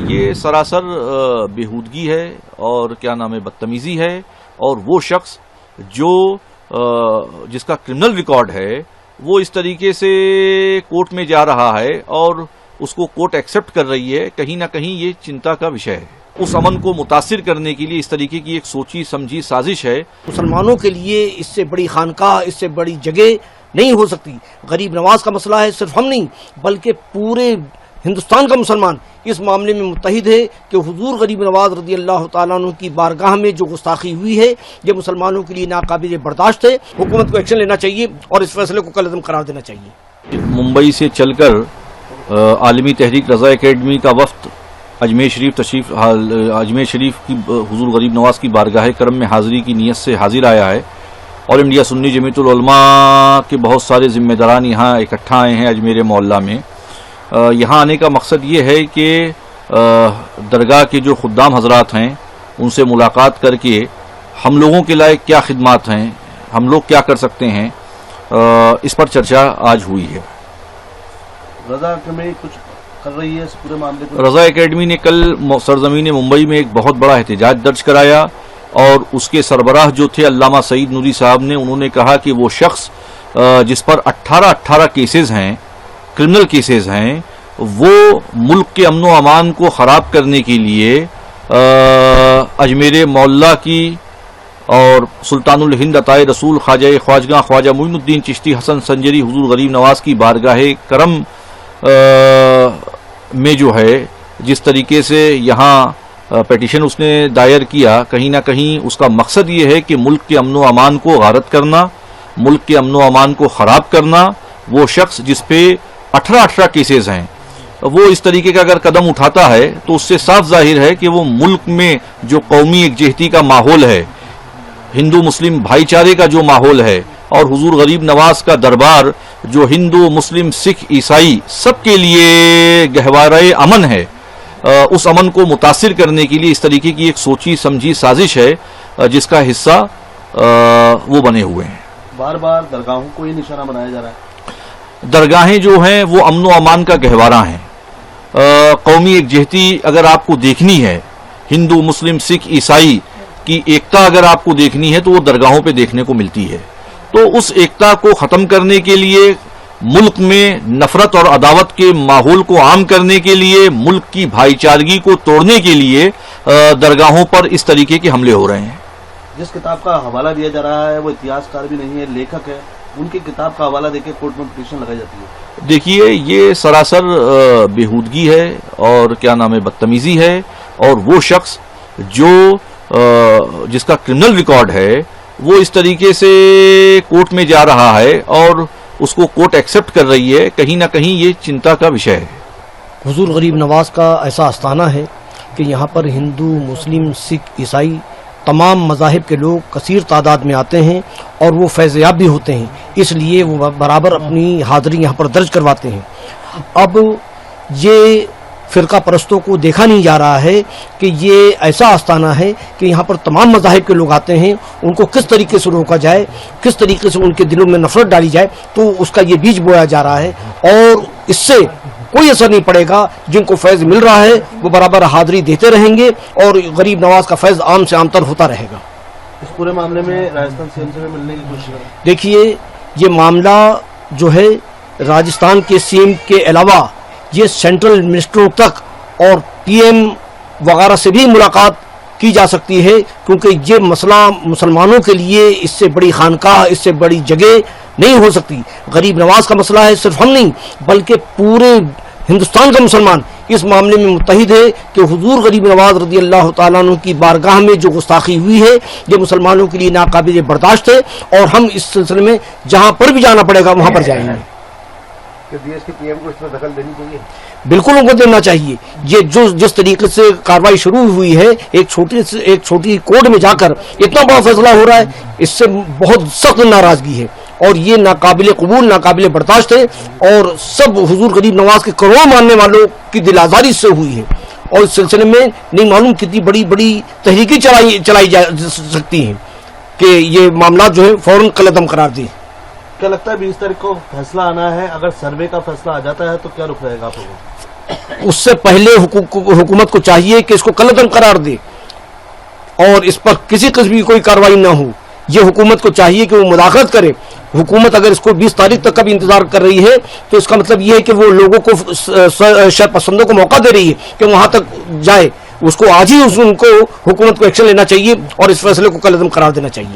یہ سراسر بےہودگی ہے اور کیا نام ہے بدتمیزی ہے، اور وہ شخص جو جس کا کرمنل ریکارڈ ہے وہ اس طریقے سے کورٹ میں جا رہا ہے اور اس کو کورٹ ایکسپٹ کر رہی ہے، کہیں نہ کہیں یہ چنتا کا وشے ہے۔ اس امن کو متاثر کرنے کے لیے اس طریقے کی ایک سوچی سمجھی سازش ہے۔ مسلمانوں کے لیے اس سے بڑی خانقاہ، اس سے بڑی جگہ نہیں ہو سکتی۔ غریب نواز کا مسئلہ ہے، صرف ہم نہیں بلکہ پورے ہندوستان کا مسلمان اس معاملے میں متحد ہے کہ حضور غریب نواز رضی اللہ تعالیٰ عنہ کی بارگاہ میں جو گستاخی ہوئی ہے یہ مسلمانوں کے لیے ناقابل برداشت ہے۔ حکومت کو ایکشن لینا چاہیے اور اس فیصلے کو کالعدم قرار دینا چاہیے۔ ممبئی سے چل کر عالمی تحریک رضا اکیڈمی کا وفد اجمیر شریف کی حضور غریب نواز کی بارگاہ کرم میں حاضری کی نیت سے حاضر آیا ہے، اور انڈیا سنی جمعیت العلماء کے بہت سارے ذمہ داران یہاں اکٹھا آئے ہیں اجمیر معلیٰ میں۔ یہاں آنے کا مقصد یہ ہے کہ درگاہ کے جو خدام حضرات ہیں ان سے ملاقات کر کے ہم لوگوں کے لائق کیا خدمات ہیں، ہم لوگ کیا کر سکتے ہیں، اس پر چرچا آج ہوئی ہے۔ رضا اکیڈمی کچھ کر رہی ہے اس پورے معاملے کو؟ رضا اکیڈمی نے کل سرزمین ممبئی میں ایک بہت بڑا احتجاج درج کرایا، اور اس کے سربراہ جو تھے علامہ سعید نوری صاحب نے، انہوں نے کہا کہ وہ شخص جس پر 18 کیسز ہیں، کرمنل کیسز ہیں، وہ ملک کے امن و امان کو خراب کرنے کے لیے اجمیر معلیٰ کی اور سلطان الہند عطائے رسول خواجہ معین الدین چشتی حسن سنجری حضور غریب نواز کی بارگاہ کرم میں جو ہے جس طریقے سے یہاں پیٹیشن اس نے دائر کیا، کہیں نہ کہیں اس کا مقصد یہ ہے کہ ملک کے امن و امان کو غارت کرنا، ملک کے امن و امان کو خراب کرنا۔ وہ شخص جس پہ 18 کیسز ہیں وہ اس طریقے کا اگر قدم اٹھاتا ہے تو اس سے صاف ظاہر ہے کہ وہ ملک میں جو قومی یکجہتی کا ماحول ہے، ہندو مسلم بھائی چارے کا جو ماحول ہے، اور حضور غریب نواز کا دربار جو ہندو مسلم سکھ عیسائی سب کے لیے گہوارۂ امن ہے، اس امن کو متاثر کرنے کے لیے اس طریقے کی ایک سوچی سمجھی سازش ہے جس کا حصہ وہ بنے ہوئے ہیں۔ بار بار درگاہوں کو ہی نشانہ بنایا جا رہا ہے۔ درگاہیں جو ہیں وہ امن و امان کا گہوارہ ہیں۔ قومی یکجہتی اگر آپ کو دیکھنی ہے، ہندو مسلم سکھ عیسائی کی ایکتا اگر آپ کو دیکھنی ہے تو وہ درگاہوں پہ دیکھنے کو ملتی ہے۔ تو اس ایکتا کو ختم کرنے کے لیے، ملک میں نفرت اور عداوت کے ماحول کو عام کرنے کے لیے، ملک کی بھائی چارگی کو توڑنے کے لیے درگاہوں پر اس طریقے کے حملے ہو رہے ہیں۔ جس کتاب کا حوالہ دیا جا رہا ہے وہ اتہاس کار بھی نہیں ہے، لیکھک ہے، ان کی کتاب کا حوالہ دے کے کورٹ میں پٹیشن لگائی جاتی ہے۔ دیکھیے یہ سراسر بےہودگی ہے اور کیا نام ہے بدتمیزی ہے، اور وہ شخص جو جس کا کرمنل ریکارڈ ہے وہ اس طریقے سے کورٹ میں جا رہا ہے اور اس کو کورٹ ایکسپٹ کر رہی ہے، کہیں نہ کہیں یہ چنتا کا وشے ہے۔ حضور غریب نواز کا ایسا آستانہ ہے کہ یہاں پر ہندو مسلم سکھ عیسائی تمام مذاہب کے لوگ کثیر تعداد میں آتے ہیں اور وہ فیض یاب بھی ہوتے ہیں، اس لیے وہ برابر اپنی حاضری یہاں پر درج کرواتے ہیں۔ اب یہ فرقہ پرستوں کو دیکھا نہیں جا رہا ہے کہ یہ ایسا آستانہ ہے کہ یہاں پر تمام مذاہب کے لوگ آتے ہیں، ان کو کس طریقے سے روکا جائے، کس طریقے سے ان کے دلوں میں نفرت ڈالی جائے، تو اس کا یہ بیج بویا جا رہا ہے، اور اس سے کوئی اثر نہیں پڑے گا۔ جن کو فیض مل رہا ہے وہ برابر حاضری دیتے رہیں گے اور غریب نواز کا فیض عام سے عام تر ہوتا رہے گا۔ اس پورے معاملے میں راجستھان سی ایم سے ملنے کی کوشش کریں۔ دیکھیے یہ معاملہ جو ہے راجستھان کے سی ایم کے علاوہ یہ سینٹرل منسٹروں تک اور پی ایم وغیرہ سے بھی ملاقات کی جا سکتی ہے، کیونکہ یہ مسئلہ مسلمانوں کے لیے اس سے بڑی خانقاہ، اس سے بڑی جگہ نہیں ہو سکتی۔ غریب نواز کا مسئلہ ہے، صرف ہم نہیں بلکہ پورے ہندوستان کا مسلمان اس معاملے میں متحد ہے کہ حضور غریب نواز رضی اللہ تعالیٰ عنہ کی بارگاہ میں جو گستاخی ہوئی ہے یہ مسلمانوں کے لیے ناقابل برداشت ہے، اور ہم اس سلسلے میں جہاں پر بھی جانا پڑے گا وہاں پر جائیں گے۔ کہ دیش کے پی ایم کو اس میں دخل دینی چاہیے؟ بالکل ان کو دینا چاہیے۔ یہ جس طریقے سے کارروائی شروع ہوئی ہے، ایک چھوٹی کوڈ میں جا کر اتنا بڑا فیصلہ ہو رہا ہے، اس سے بہت سخت ناراضگی ہے، اور یہ ناقابل قبول، ناقابل برداشت ہے، اور سب حضور غریب نواز کے کروڑوں ماننے والوں کی دل آزاری سے ہوئی ہے، اور اس سلسلے میں نہیں معلوم کتنی بڑی بڑی تحریکیں چلائی جا سکتی ہیں کہ یہ معاملات جو ہے فوراً قلعدم قرار دیں۔ کیا لگتا ہے 20 تاریخ کو فیصلہ آنا ہے؟ اگر سروے کا فیصلہ آ جاتا ہے تو کیا رخ رہے گا آپ لوگوں کا؟ اس سے پہلے حکومت کو چاہیے کہ اس کو کالعدم قرار دے اور اس پر کسی قسم کی کوئی کارروائی نہ ہو. یہ حکومت کو چاہیے کہ وہ مداخلت کرے. حکومت اگر اس کو 20 تاریخ تک کا بھی انتظار کر رہی ہے تو اس کا مطلب یہ ہے کہ وہ لوگوں کو شر پسندوں کو موقع دے رہی ہے کہ وہاں تک جائے. اس کو آج ہی ان کو حکومت کو ایکشن لینا چاہیے اور اس فیصلے کو کالعدم قرار دینا چاہیے.